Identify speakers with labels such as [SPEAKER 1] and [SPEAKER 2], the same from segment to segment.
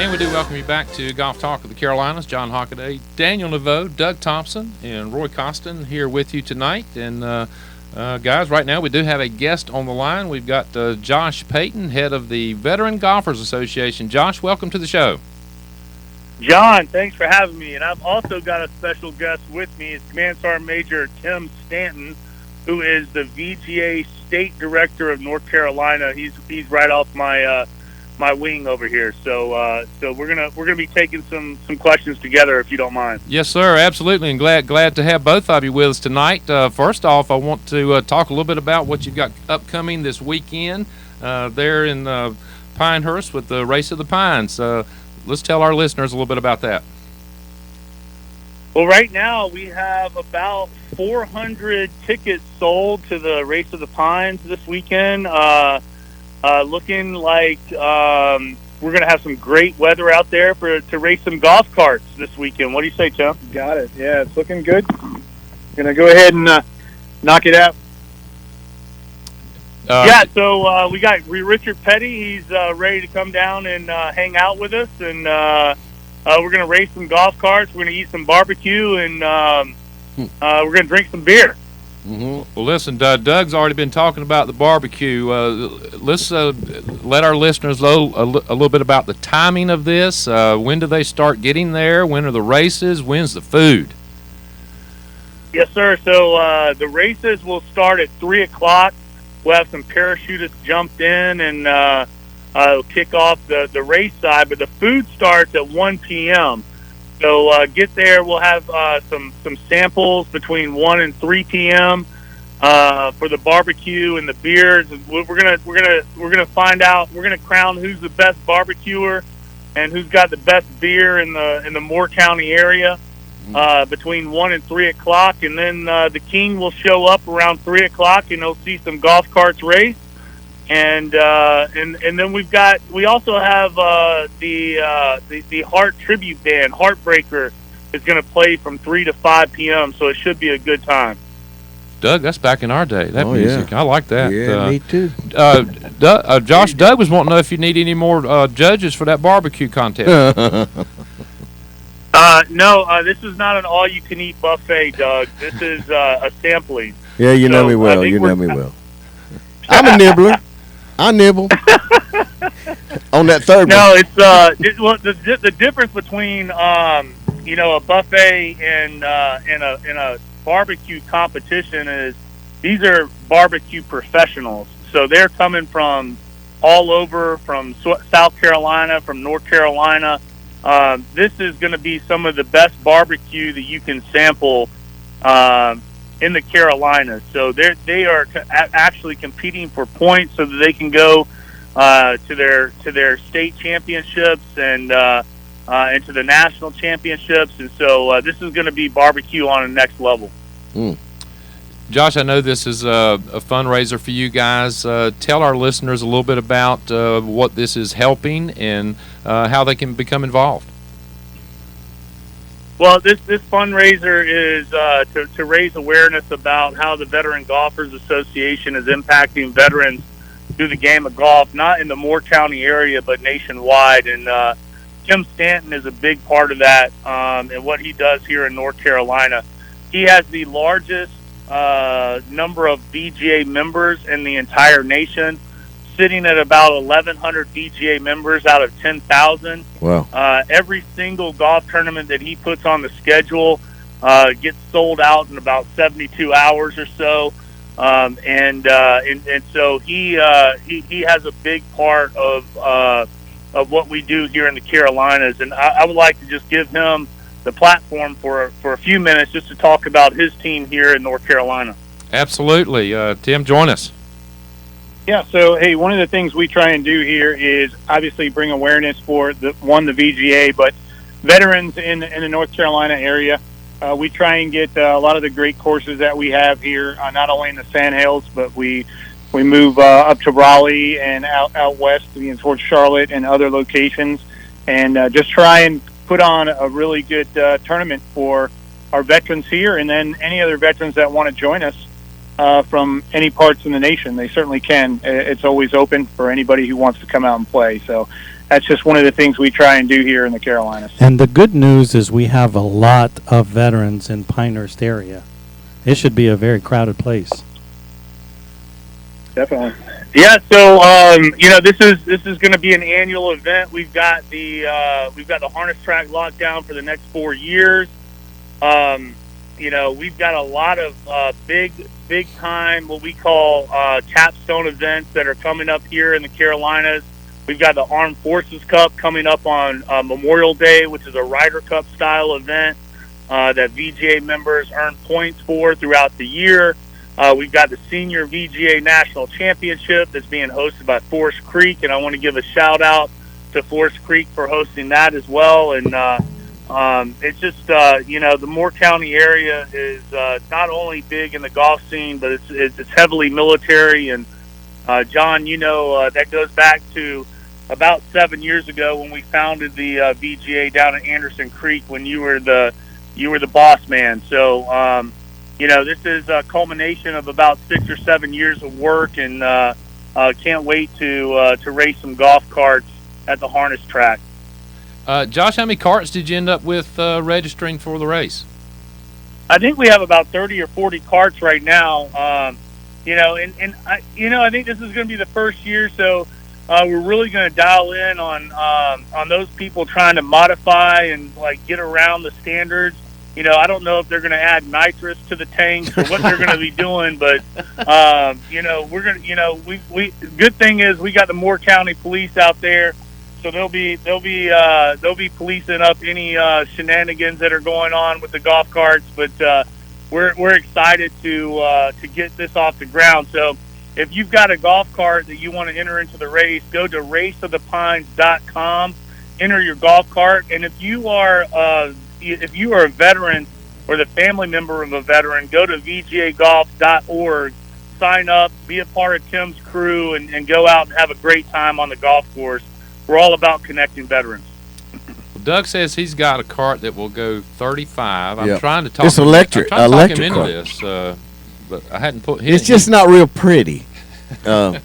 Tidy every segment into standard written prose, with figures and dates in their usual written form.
[SPEAKER 1] And we do welcome you back to Golf Talk of the Carolinas. John Hockaday, Daniel Naveau, Doug Thompson, and Roy Costin here with you tonight. And guys, right now we do have a guest on the line. We've got Josh Peyton, head of the Veteran Golfers Association. Josh, welcome to the show.
[SPEAKER 2] John, thanks for having me. And I've also got a special guest with me. It's Command Sergeant Major Tim Stanton, who is the VGA State Director of North Carolina. He's right off my wing over here. So we're gonna be taking some questions together, if you don't mind.
[SPEAKER 1] Yes, sir, absolutely, and glad to have both of you with us tonight. First off, I want to talk a little bit about what you've got upcoming this weekend there in Pinehurst with the Race of the Pines. Let's tell our listeners a little bit about that.
[SPEAKER 2] Well, right now we have about 400 tickets sold to the Race of the Pines this weekend. Looking like we're going to have some great weather out there to race some golf carts this weekend. What do you say, Tim?
[SPEAKER 3] Got it. Yeah, it's looking good. Going to go ahead and knock it out.
[SPEAKER 2] So we got Richard Petty. He's ready to come down and hang out with us, and we're going to race some golf carts. We're going to eat some barbecue, and we're going to drink some beer.
[SPEAKER 1] Mm-hmm. Well, listen, Doug's already been talking about the barbecue. Let's let our listeners know a little bit about the timing of this. When do they start getting there? When are the races? When's the food?
[SPEAKER 2] Yes, sir. So the races will start at 3 o'clock. We'll have some parachutists jumped in and kick off the race side, but the food starts at 1 p.m. So get there. We'll have some samples between 1 and 3 p.m. For the barbecue and the beers. We're gonna find out. We're gonna crown who's the best barbecuer and who's got the best beer in the Moore County area between 1 and 3 o'clock, and then the king will show up around 3 o'clock, and he'll see some golf carts race. And then we also have the Heart tribute band, Heartbreaker, is going to play from 3 to 5 p.m. So it should be a good time.
[SPEAKER 1] Doug, that's back in our day. That music, yeah. I like that.
[SPEAKER 4] Yeah, me too.
[SPEAKER 1] Josh, Doug was wanting to know if you need any more judges for that barbecue contest.
[SPEAKER 2] No, this is not an all-you-can-eat buffet, Doug. This is a sampling.
[SPEAKER 4] Yeah, you know me well. You know me well. I'm a nibbler. I nibble on that third one.
[SPEAKER 2] No, it's the difference between a buffet and a barbecue competition is these are barbecue professionals. So they're coming from all over, from South Carolina, from North Carolina. This is going to be some of the best barbecue that you can sample in the Carolinas. So they are actually competing for points so that they can go to their state championships and to the national championships. And so this is going to be barbecue on the next level.
[SPEAKER 1] Mm. Josh, I know this is a fundraiser for you guys. Tell our listeners a little bit about what this is helping and how they can become involved.
[SPEAKER 2] Well, this fundraiser is to raise awareness about how the Veteran Golfers Association is impacting veterans through the game of golf, not in the Moore County area, but nationwide. And Tim Stanton is a big part of that and what he does here in North Carolina. He has the largest number of VGA members in the entire nation, sitting at about 1,100 VGA members out of 10,000.
[SPEAKER 4] Wow.
[SPEAKER 2] Every single golf tournament that he puts on the schedule gets sold out in about 72 hours or so. And so he has a big part of what we do here in the Carolinas. And I would like to just give him the platform for a few minutes just to talk about his team here in North Carolina.
[SPEAKER 1] Absolutely. Tim, join us.
[SPEAKER 3] Yeah, so, hey, one of the things we try and do here is obviously bring awareness for, the VGA, but veterans in the North Carolina area. We try and get a lot of the great courses that we have here, not only in the Sandhills, but we move up to Raleigh and out west towards Charlotte and other locations, and just try and put on a really good tournament for our veterans here, and then any other veterans that want to join us. from any parts in the nation. They certainly can. It's always open for anybody who wants to come out and play. So that's just one of the things we try and do here in the Carolinas.
[SPEAKER 5] And the good news is we have a lot of veterans in Pinehurst area. It should be a very crowded place.
[SPEAKER 3] Definitely.
[SPEAKER 2] Yeah, so this is going to be an annual event. We've got the harness track locked down for the next 4 years. We've got a lot of big time what we call capstone events that are coming up here in the Carolinas. We've got the Armed Forces Cup coming up on Memorial Day, which is a Ryder Cup style event that VGA members earn points for throughout the year. We've got the Senior VGA National Championship that's being hosted by Forest Creek, and I want to give a shout out to Forest Creek for hosting that as well. And it's just the Moore County area is not only big in the golf scene, but it's heavily military. And John, that goes back to about 7 years ago when we founded the VGA down at Anderson Creek when you were the boss man. So. This is a culmination of about 6 or 7 years of work, and can't wait to race some golf carts at the harness track.
[SPEAKER 1] Josh, how many carts did you end up with registering for the race?
[SPEAKER 2] I think we have about 30 or 40 carts right now. I think this is going to be the first year, so we're really going to dial in on those people trying to modify and get around the standards. I don't know if they're going to add nitrous to the tanks or what they're going to be doing, but we're going to, we good thing is we got the Moore County Police out there, so they'll be policing up any shenanigans that are going on with the golf carts. But we're excited to get this off the ground. So if you've got a golf cart that you want to enter into the race, go to raceofthepines.com, enter your golf cart, and if you are a veteran or the family member of a veteran, go to vgagolf.org, sign up, be a part of Tim's crew, and go out and have a great time on the golf course. We're all about connecting veterans.
[SPEAKER 1] Well, Doug says he's got a cart that will go 35. I'm
[SPEAKER 4] Yep.
[SPEAKER 1] trying to talk
[SPEAKER 4] It's
[SPEAKER 1] him,
[SPEAKER 4] electric-
[SPEAKER 1] I'm trying to talk
[SPEAKER 4] electric
[SPEAKER 1] him
[SPEAKER 4] cart.
[SPEAKER 1] into this, but I hadn't put.
[SPEAKER 4] It's just not real pretty. I'm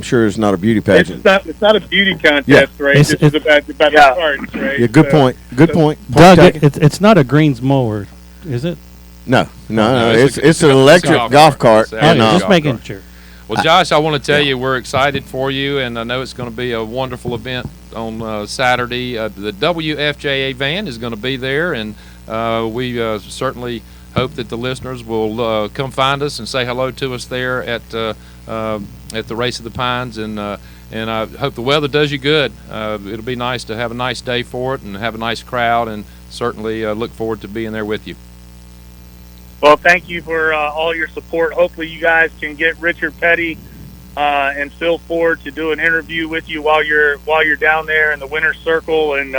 [SPEAKER 4] sure it's not a beauty pageant.
[SPEAKER 3] It's not a beauty contest,
[SPEAKER 4] Yeah.
[SPEAKER 3] right?
[SPEAKER 5] It's-
[SPEAKER 3] This is about the carts, right?
[SPEAKER 4] Yeah, good point. Good point.
[SPEAKER 5] Doug,
[SPEAKER 4] Point taken.
[SPEAKER 5] it's not a greens mower, is it?
[SPEAKER 4] No.
[SPEAKER 1] No,
[SPEAKER 4] It's an electric golf cart.
[SPEAKER 1] It's an
[SPEAKER 4] And,
[SPEAKER 1] electric
[SPEAKER 5] Just
[SPEAKER 1] golf
[SPEAKER 5] making
[SPEAKER 1] cart.
[SPEAKER 5] sure.
[SPEAKER 1] Well, Josh, I want to tell you we're excited for you, and I know it's going to be a wonderful event on Saturday. The WFJA van is going to be there, and we certainly hope that the listeners will come find us and say hello to us there at the Race of the Pines, and I hope the weather does you good. It'll be nice to have a nice day for it and have a nice crowd, and certainly look forward to being there with you.
[SPEAKER 2] Well, thank you for all your support. Hopefully you guys can get Richard Petty and Phil Ford to do an interview with you while you're down there in the winner's circle. And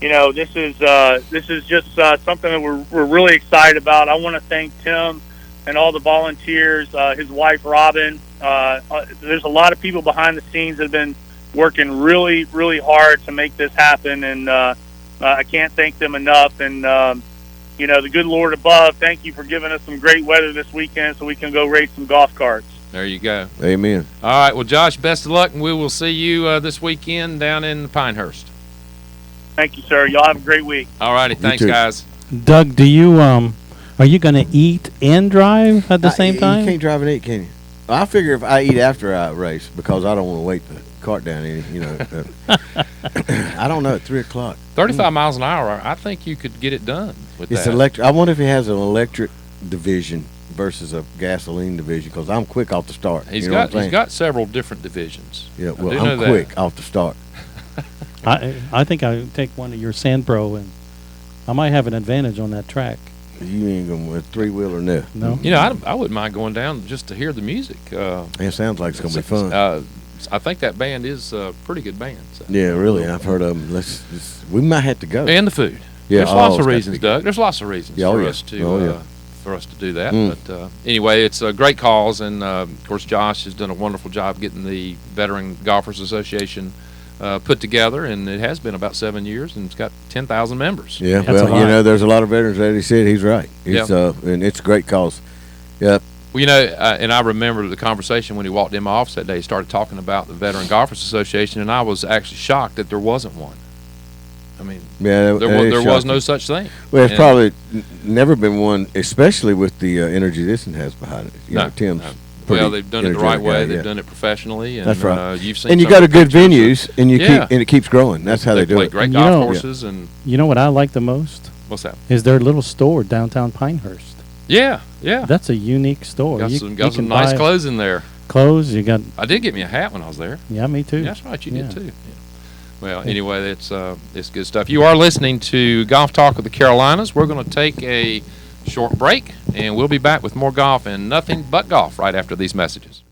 [SPEAKER 2] this is just something that we're really excited about. I want to thank Tim and all the volunteers, his wife Robin. There's a lot of people behind the scenes that have been working really, really hard to make this happen, and I can't thank them enough. And the good Lord above, thank you for giving us some great weather this weekend so we can go race some golf carts.
[SPEAKER 1] There you go.
[SPEAKER 4] Amen.
[SPEAKER 1] All right. Well, Josh, best of luck, and we will see you this weekend down in Pinehurst.
[SPEAKER 2] Thank you, sir. Y'all have a great week.
[SPEAKER 1] All righty. Thanks,
[SPEAKER 4] too.
[SPEAKER 1] guys.
[SPEAKER 5] Doug, do you are you going to eat and drive at the same time?
[SPEAKER 4] You can't drive and eat, can you? I figure if I eat after I race, because I don't want to wait the cart down any, I don't know, at 3 o'clock.
[SPEAKER 1] 35 miles an hour. I think you could get it done with
[SPEAKER 4] It's
[SPEAKER 1] that.
[SPEAKER 4] electric. I wonder if he has an electric division versus a gasoline division, because I'm quick off the start.
[SPEAKER 1] He's
[SPEAKER 4] what I'm saying?
[SPEAKER 1] got several different divisions.
[SPEAKER 4] Yeah,
[SPEAKER 1] I
[SPEAKER 4] well,
[SPEAKER 1] do know
[SPEAKER 4] I'm
[SPEAKER 1] that.
[SPEAKER 4] quick off the start.
[SPEAKER 5] I think I would take one of your Sand Pro, and I might have an advantage on that track.
[SPEAKER 4] You ain't going with three-wheeler, no.
[SPEAKER 5] No?
[SPEAKER 1] I wouldn't mind going down just to hear the music.
[SPEAKER 4] It sounds like it's going to be fun.
[SPEAKER 1] I think that band is a pretty good band. So.
[SPEAKER 4] Yeah, really. I've heard of them. We might have to go.
[SPEAKER 1] And the food.
[SPEAKER 4] Yeah,
[SPEAKER 1] There's lots
[SPEAKER 4] it's
[SPEAKER 1] of
[SPEAKER 4] got to
[SPEAKER 1] reasons,
[SPEAKER 4] be good.
[SPEAKER 1] Doug. There's lots of reasons
[SPEAKER 4] Yeah, oh,
[SPEAKER 1] for
[SPEAKER 4] yeah.
[SPEAKER 1] us to
[SPEAKER 4] Oh, yeah.
[SPEAKER 1] for us to do that.
[SPEAKER 4] Mm.
[SPEAKER 1] But anyway, it's a great cause, and of course, Josh has done a wonderful job getting the Veteran Golfers Association put together, and it has been about 7 years, and it's got 10,000 members.
[SPEAKER 4] Yeah,
[SPEAKER 5] That's a
[SPEAKER 4] well,
[SPEAKER 5] lot.
[SPEAKER 4] you know, there's a lot of veterans that he said he's right. It's, and it's a great cause. Yep.
[SPEAKER 1] Well, you know, and I remember the conversation when he walked in my office that day. He started talking about the Veteran Golfers Association, and I was actually shocked that there wasn't one. I mean,
[SPEAKER 4] Yeah,
[SPEAKER 1] there was no such thing.
[SPEAKER 4] Well, it's
[SPEAKER 1] And-
[SPEAKER 4] probably never been one, especially with the energy this one has behind it. You know, Tim's. pretty
[SPEAKER 1] Well, they've done it the right
[SPEAKER 4] energetic
[SPEAKER 1] way.
[SPEAKER 4] guy,
[SPEAKER 1] They've
[SPEAKER 4] yeah.
[SPEAKER 1] done it professionally, and
[SPEAKER 4] That's right.
[SPEAKER 1] you've seen.
[SPEAKER 4] And you
[SPEAKER 1] some
[SPEAKER 4] got a
[SPEAKER 1] of the
[SPEAKER 4] good
[SPEAKER 1] pictures.
[SPEAKER 4] venues, and you
[SPEAKER 1] Yeah.
[SPEAKER 4] keep and it keeps growing. That's how they do
[SPEAKER 1] play
[SPEAKER 4] it.
[SPEAKER 1] great
[SPEAKER 5] And
[SPEAKER 1] golf
[SPEAKER 5] you know-
[SPEAKER 1] courses, and
[SPEAKER 5] You know what I like the most
[SPEAKER 1] what's that?
[SPEAKER 5] is their little store downtown Pinehurst.
[SPEAKER 1] Yeah, yeah.
[SPEAKER 5] That's a unique store.
[SPEAKER 1] Got
[SPEAKER 5] You-
[SPEAKER 1] some
[SPEAKER 5] you
[SPEAKER 1] got some
[SPEAKER 5] can
[SPEAKER 1] nice
[SPEAKER 5] buy
[SPEAKER 1] clothes in there.
[SPEAKER 5] Clothes. You got
[SPEAKER 1] I did get me a hat when I was there.
[SPEAKER 5] me too.
[SPEAKER 1] That's right, you
[SPEAKER 5] Yeah.
[SPEAKER 1] did too. Yeah. Well, anyway, it's good stuff. You are listening to Golf Talk of the Carolinas. We're going to take a short break, and we'll be back with more golf and nothing but golf right after these messages.